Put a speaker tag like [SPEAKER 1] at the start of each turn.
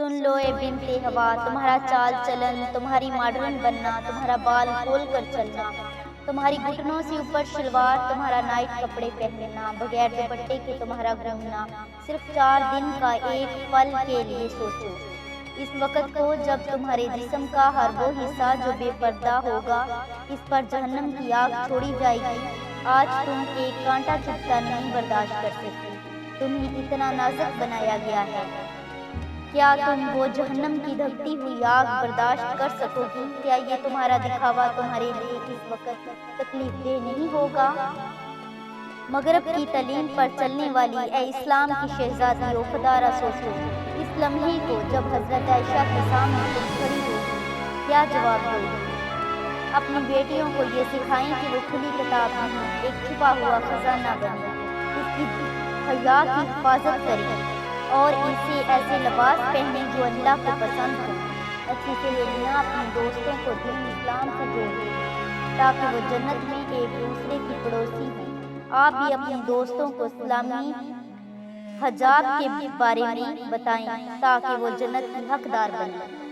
[SPEAKER 1] سن لو اے بنتے ہوا، تمہارا چال چلن، تمہاری ماڈرن بننا، تمہارا بال کھول کر چلنا، تمہاری گھٹنوں سے اوپر شلوار، تمہارا نائٹ کپڑے پہننا، بغیر دوپٹے کے تمہارا گھومنا، صرف 4 دن کا ایک پل کے لیے سوچو اس وقت کو جب تمہارے جسم کا ہر وہ حصہ جو بے پردہ ہوگا اس پر جہنم کی آگ چھوڑی جائے گی۔ آج تم ایک کانٹا چبھتا نہیں برداشت کر سکتی، تمہیں اتنا نازک بنایا گیا ہے۔ کیا تم وہ جہنم کی دھکتی ہوئی آگ برداشت کر سکو گی؟ کیا یہ تمہارا دکھاوا تمہارے لیے اس وقت تکلیف دہ نہیں ہوگا؟ مغرب کی تعلیم پر چلنے والی اے اسلام کی شہزادیو، خدا را سوچو اس لمحے کو جب حضرت عائشہ کے سامنے تم کھڑی ہوگی، کیا جواب دو گی؟ اپنی بیٹیوں کو یہ سکھائیں کہ وہ کھلی کتاب نہیں، ایک چھپا ہوا خزانہ بنے، اس کی حیا کی حفاظت کریں اور اسے ایسے لباس پہنے جو اللہ کو پسند ہوں۔ اچھی سہیلیاں اپنے دوستوں کو دین اسلام سے جوڑیں تاکہ وہ جنت میں ایک دوسرے کی پڑوسی ہوں۔ آپ بھی اپنے دوستوں کو اسلامی حجاب کے بارے میں بتائیں تاکہ وہ جنت کی حقدار بنیں۔